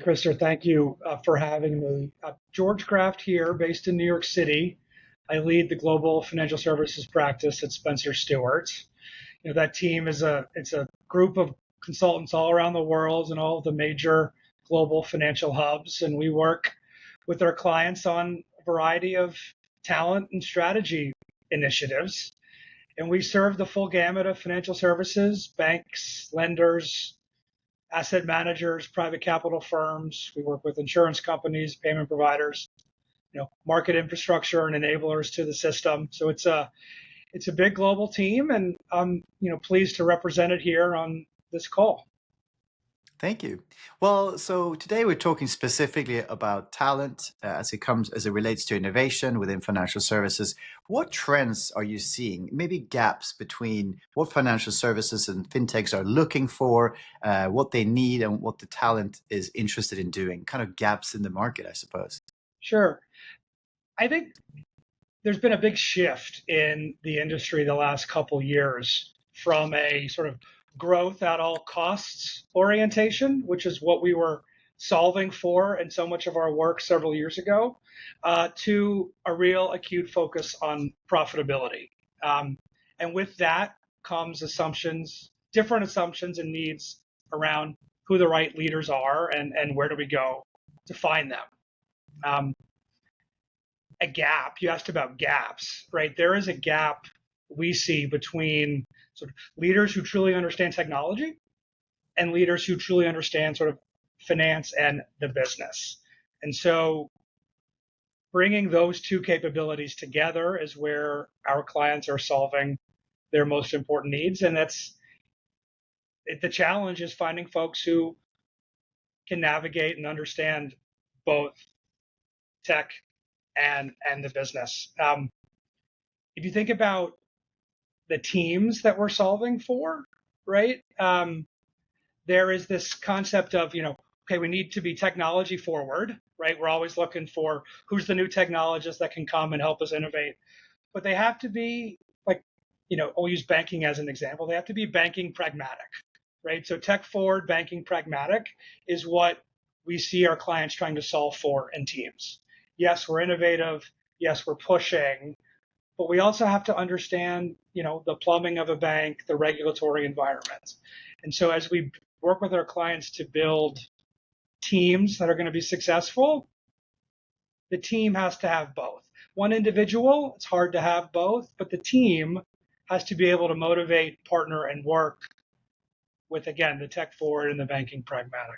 Krista, thank you for having me. George Kraft here, based in New York City. I lead the global financial services practice at Spencer Stuart. That team is a group of consultants all around the world and all of the major global financial hubs, and we work with our clients on a variety of talent and strategy initiatives. And we serve the full gamut of financial services, banks, lenders, asset managers, private capital firms. We work with insurance companies, payment providers, market infrastructure and enablers to the system. So it's a big global team, and I'm pleased to represent it here on this call. Thank you. Well, so today we're talking specifically about talent as it relates to innovation within financial services. What trends are you seeing? Maybe gaps between what financial services and fintechs are looking for, what they need, and what the talent is interested in doing. Kind of gaps in the market, I suppose. Sure. I think there's been a big shift in the industry the last couple years from a sort of growth at all costs orientation, which is what we were solving for in so much of our work several years ago, to a real acute focus on profitability. And with that comes different assumptions and needs around who the right leaders are and where do we go to find them. A gap, you asked about gaps, right? There is a gap we see between sort of leaders who truly understand technology and leaders who truly understand sort of finance and the business. And so bringing those two capabilities together is where our clients are solving their most important needs. And the challenge is finding folks who can navigate and understand both tech and the business. If you think about the teams that we're solving for, right? There is this concept of, okay, we need to be technology forward, right? We're always looking for who's the new technologist that can come and help us innovate. But they have to be like, I'll use banking as an example. They have to be banking pragmatic, right? So tech forward, banking pragmatic is what we see our clients trying to solve for in teams. Yes, we're innovative. Yes, we're pushing. But we also have to understand, the plumbing of a bank, the regulatory environment. And so as we work with our clients to build teams that are going to be successful, the team has to have both. One individual, it's hard to have both, but the team has to be able to motivate, partner, and work with, again, the tech forward and the banking pragmatic.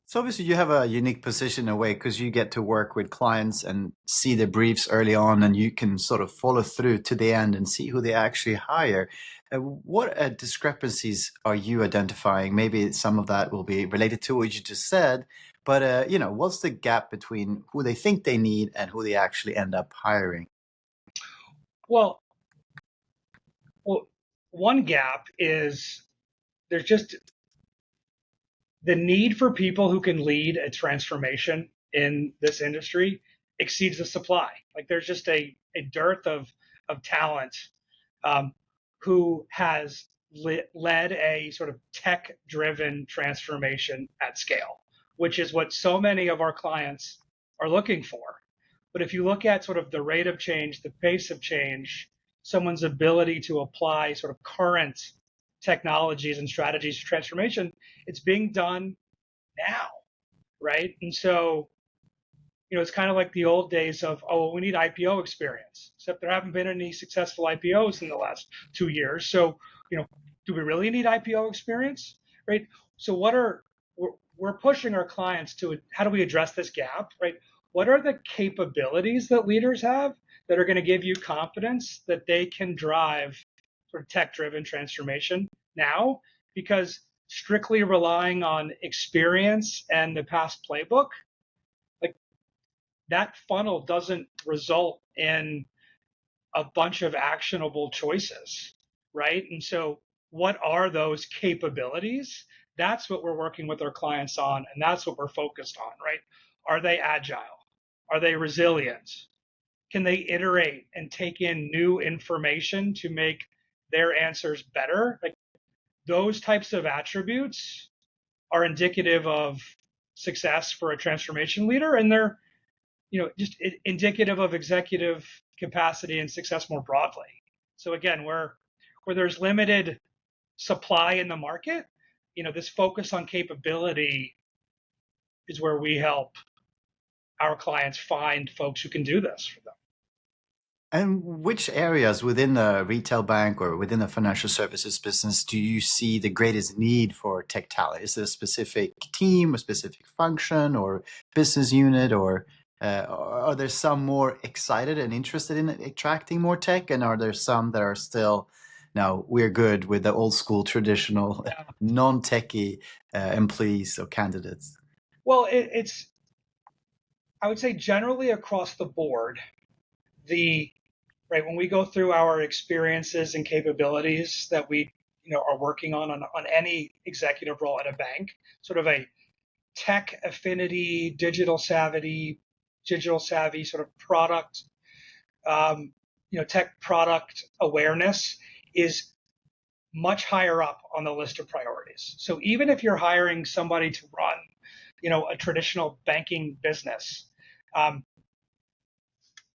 So obviously you have a unique position in a way because you get to work with clients and see the briefs early on, and you can sort of follow through to the end and see who they actually hire. What discrepancies are you identifying? Maybe some of that will be related to what you just said, but what's the gap between who they think they need and who they actually end up hiring? Well, one gap is there's just the need for people who can lead a transformation in this industry exceeds the supply. Like there's just a dearth of talent who has led a sort of tech-driven transformation at scale, which is what so many of our clients are looking for. But if you look at sort of the rate of change, the pace of change, someone's ability to apply sort of current technologies and strategies for transformation, it's being done now, right? And so, it's kind of like the old days of, we need IPO experience, except there haven't been any successful IPOs in the last 2 years. So, do we really need IPO experience, right? So we're pushing our clients to, how do we address this gap, right? What are the capabilities that leaders have that are going to give you confidence that they can drive sort of tech-driven transformation now? Because strictly relying on experience and the past playbook, like that funnel doesn't result in a bunch of actionable choices, right? And so what are those capabilities? That's what we're working with our clients on, and that's what we're focused on, right? Are they agile? Are they resilient? Can they iterate and take in new information to make their answers better? Like those types of attributes are indicative of success for a transformation leader, and they're just indicative of executive capacity and success more broadly. So again, where there's limited supply in the market, this focus on capability is where we help our clients find folks who can do this for them. And which areas within the retail bank or within the financial services business do you see the greatest need for tech talent? Is it a specific team, a specific function, or business unit, or are there some more excited and interested in attracting more tech, and are there some that are still, no, we're good with the old school, traditional, Yeah. non-techie employees or candidates? Well, it's I would say generally across the board, the right when we go through our experiences and capabilities that we are working on any executive role at a bank, sort of a tech affinity, digital savvy sort of product, tech product awareness is much higher up on the list of priorities. So even if you're hiring somebody to run, a traditional banking business,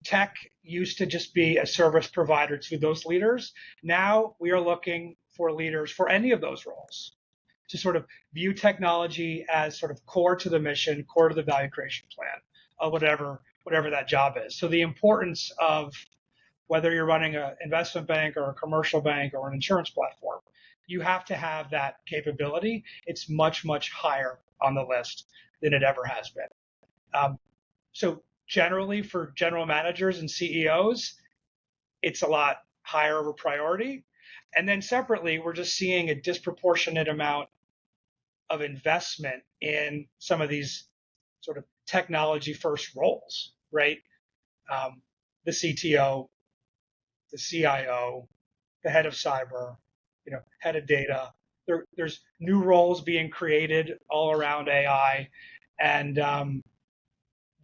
tech used to just be a service provider to those leaders. Now we are looking for leaders for any of those roles to sort of view technology as sort of core to the mission, core to the value creation plan of whatever that job is. So the importance of whether you're running an investment bank or a commercial bank or an insurance platform, you have to have that capability. It's much, much higher on the list than it ever has been. So generally for general managers and CEOs, it's a lot higher of a priority. And then separately, we're just seeing a disproportionate amount of investment in some of these sort of technology first roles, right? The CTO, the CIO, the head of cyber, head of data. There's new roles being created all around AI, and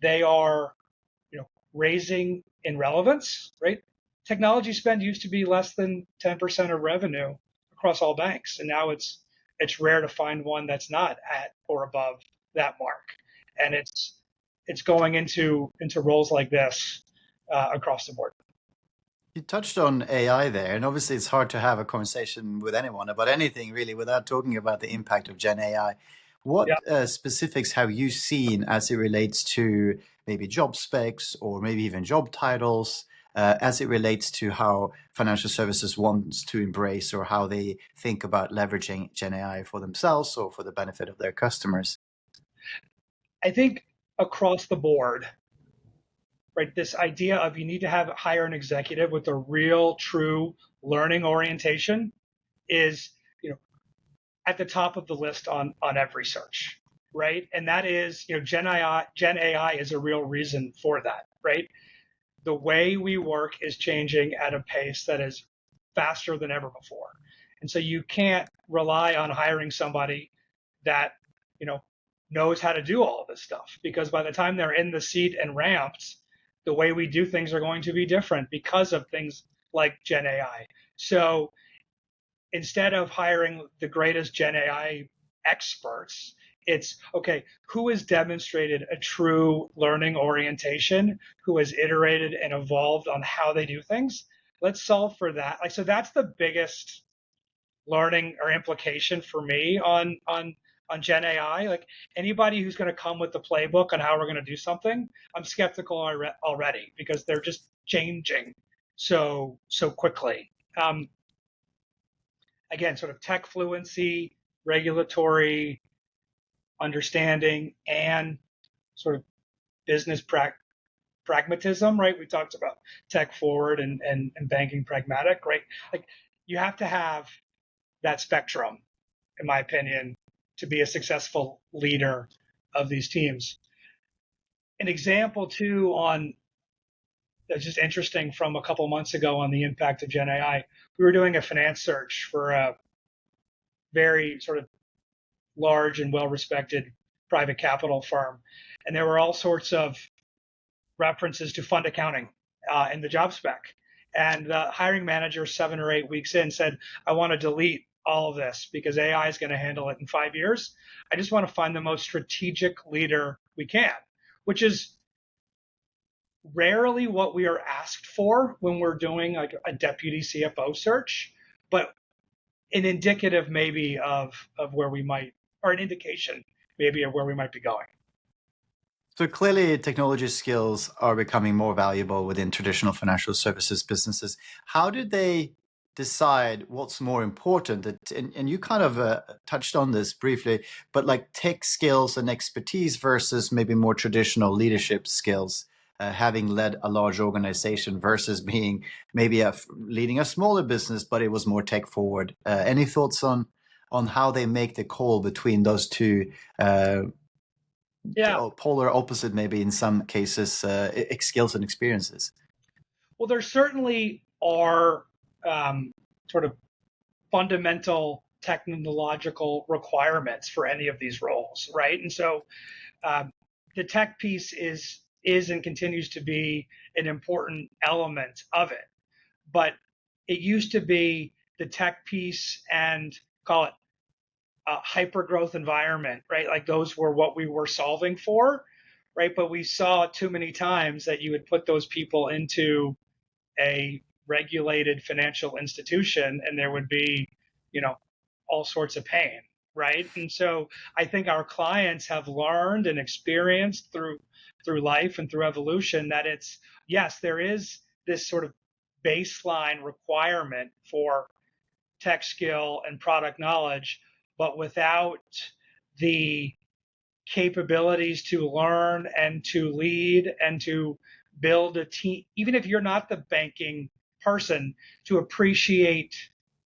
they are, raising in relevance, right? Technology spend used to be less than 10% of revenue across all banks, and now it's rare to find one that's not at or above that mark, and it's going into roles like this across the board. You touched on AI there, and obviously it's hard to have a conversation with anyone about anything really without talking about the impact of Gen AI. What Yeah. specifics have you seen as it relates to maybe job specs or maybe even job titles, as it relates to how financial services wants to embrace or how they think about leveraging Gen AI for themselves or for the benefit of their customers? I think across the board, right, this idea of you need to hire an executive with a real, true learning orientation is, at the top of the list on every search, right? And that is, Gen AI is a real reason for that, right? The way we work is changing at a pace that is faster than ever before. And so you can't rely on hiring somebody that, knows how to do all of this stuff, because by the time they're in the seat and ramped, the way we do things are going to be different because of things like Gen AI. So instead of hiring the greatest Gen AI experts, it's okay, who has demonstrated a true learning orientation, who has iterated and evolved on how they do things. Let's solve for that. Like, so that's the biggest learning or implication for me on Gen AI. Like, anybody who's going to come with the playbook on how we're going to do something, I'm skeptical already, because they're just changing so quickly. Again, sort of tech fluency, regulatory understanding, and sort of business pragmatism, right? We talked about tech forward and banking pragmatic, right? Like, you have to have that spectrum, in my opinion, to be a successful leader of these teams. An example too on that's just interesting from a couple months ago on the impact of Gen AI. We were doing a finance search for a very sort of large and well-respected private capital firm, and there were all sorts of references to fund accounting in the job spec. And the hiring manager, 7 or 8 weeks in, said, "I want to delete all of this because AI is going to handle it in 5 years. I just want to find the most strategic leader we can, which is rarely what we are asked for when we're doing like a deputy CFO search, but an indicative maybe of where we might, or an indication maybe of where we might be going. So clearly, technology skills are becoming more valuable within traditional financial services businesses. How did they decide what's more important? And you kind of touched on this briefly, but like tech skills and expertise versus maybe more traditional leadership skills, having led a large organization versus being maybe leading a smaller business, but it was more tech forward. Any thoughts on how they make the call between those two? Yeah. Polar opposite maybe in some cases skills and experiences. Well, there certainly are sort of fundamental technological requirements for any of these roles, right? And so the tech piece is and continues to be an important element of it. But it used to be the tech piece and call it a hyper growth environment, right? Like those were what we were solving for, right? But we saw too many times that you would put those people into a regulated financial institution and there would be, you know, all sorts of pain, right? And so I think our clients have learned and experienced through life and through evolution that it's, yes, there is this sort of baseline requirement for tech skill and product knowledge, but without the capabilities to learn and to lead and to build a team, even if you're not the banking person, to appreciate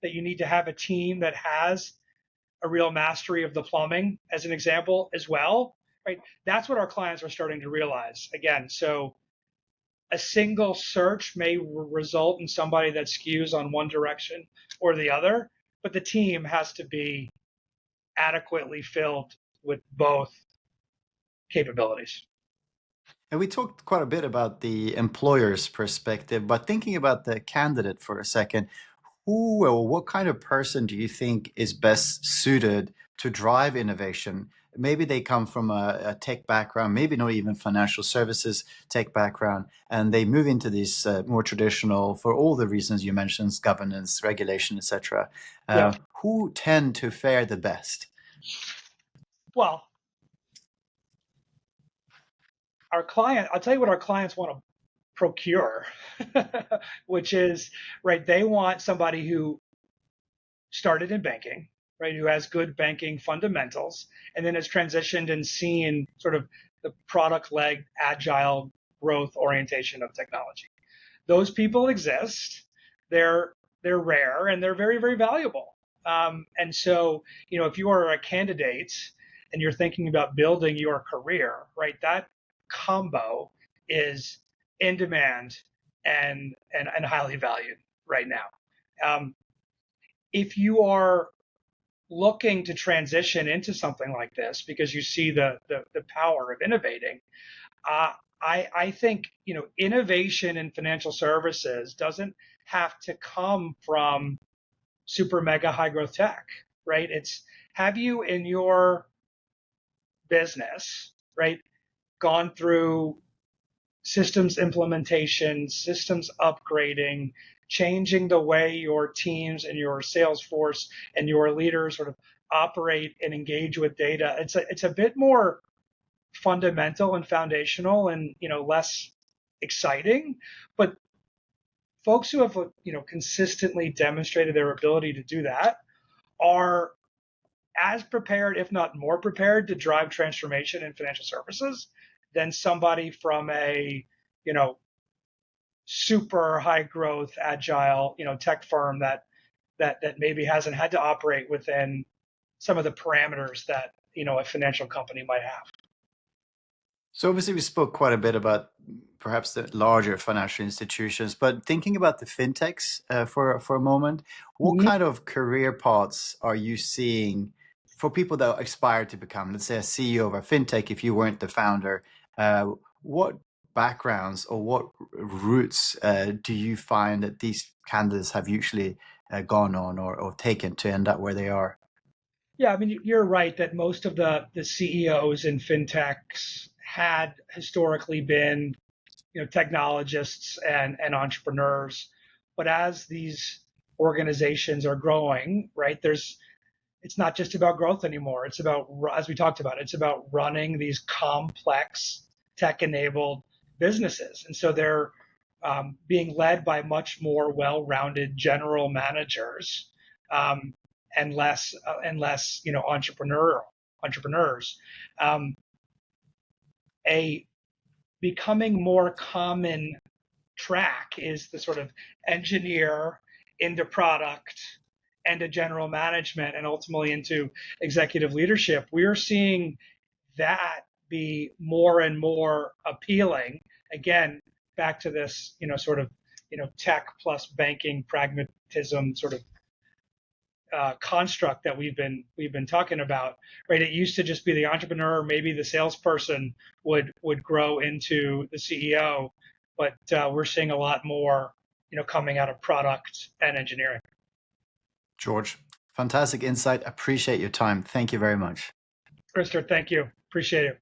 that you need to have a team that has a real mastery of the plumbing, as an example, as well, right? That's what our clients are starting to realize again. So a single search may result in somebody that skews on one direction or the other, but the team has to be adequately filled with both capabilities. And we talked quite a bit about the employer's perspective, but thinking about the candidate for a second, who or what kind of person do you think is best suited to drive innovation? Maybe they come from a tech background, maybe not even financial services tech background, and they move into this more traditional, for all the reasons you mentioned, governance, regulation, etc. Yeah. Who tend to fare the best? Well, I'll tell you what our clients want to procure, which is, right, they want somebody who started in banking, right, who has good banking fundamentals, and then has transitioned and seen sort of the product led agile growth orientation of technology. Those people exist. They're they're rare and they're very very valuable. And so if you are a candidate and you're thinking about building your career, right, that combo is in demand and highly valued right now. Um, if you are looking to transition into something like this because you see the power of innovating, uh, I think innovation in financial services doesn't have to come from super mega high growth tech, right? It's, have you in your business, right, gone through systems implementation, systems upgrading, changing the way your teams and your sales force and your leaders sort of operate and engage with data. It's a bit more fundamental and foundational and less exciting, but folks who have consistently demonstrated their ability to do that are as prepared, if not more prepared, to drive transformation in financial services than somebody from a super high growth agile tech firm that maybe hasn't had to operate within some of the parameters that a financial company might have. So obviously we spoke quite a bit about perhaps the larger financial institutions, but thinking about the fintechs for a moment, what Mm-hmm. kind of career paths are you seeing for people that aspire to become, let's say, a CEO of a fintech if you weren't the founder? What backgrounds or what routes do you find that these candidates have usually gone on or taken to end up where they are. Yeah, I mean, you're right that most of the CEOs in fintechs had historically been, technologists and entrepreneurs. But as these organizations are growing, right, it's not just about growth anymore. It's about, as we talked about, it's about running these complex tech-enabled businesses, and so they're being led by much more well-rounded general managers, um, and less, entrepreneurs. Um, a becoming more common track is the sort of engineer into product and to general management and ultimately into executive leadership. We're seeing that be more and more appealing. Again, back to this, sort of, tech plus banking pragmatism sort of construct that we've been talking about, right? It used to just be the entrepreneur, maybe the salesperson would grow into the CEO, but we're seeing a lot more, coming out of product and engineering. George, fantastic insight. Appreciate your time. Thank you very much. Krister, thank you. Appreciate it.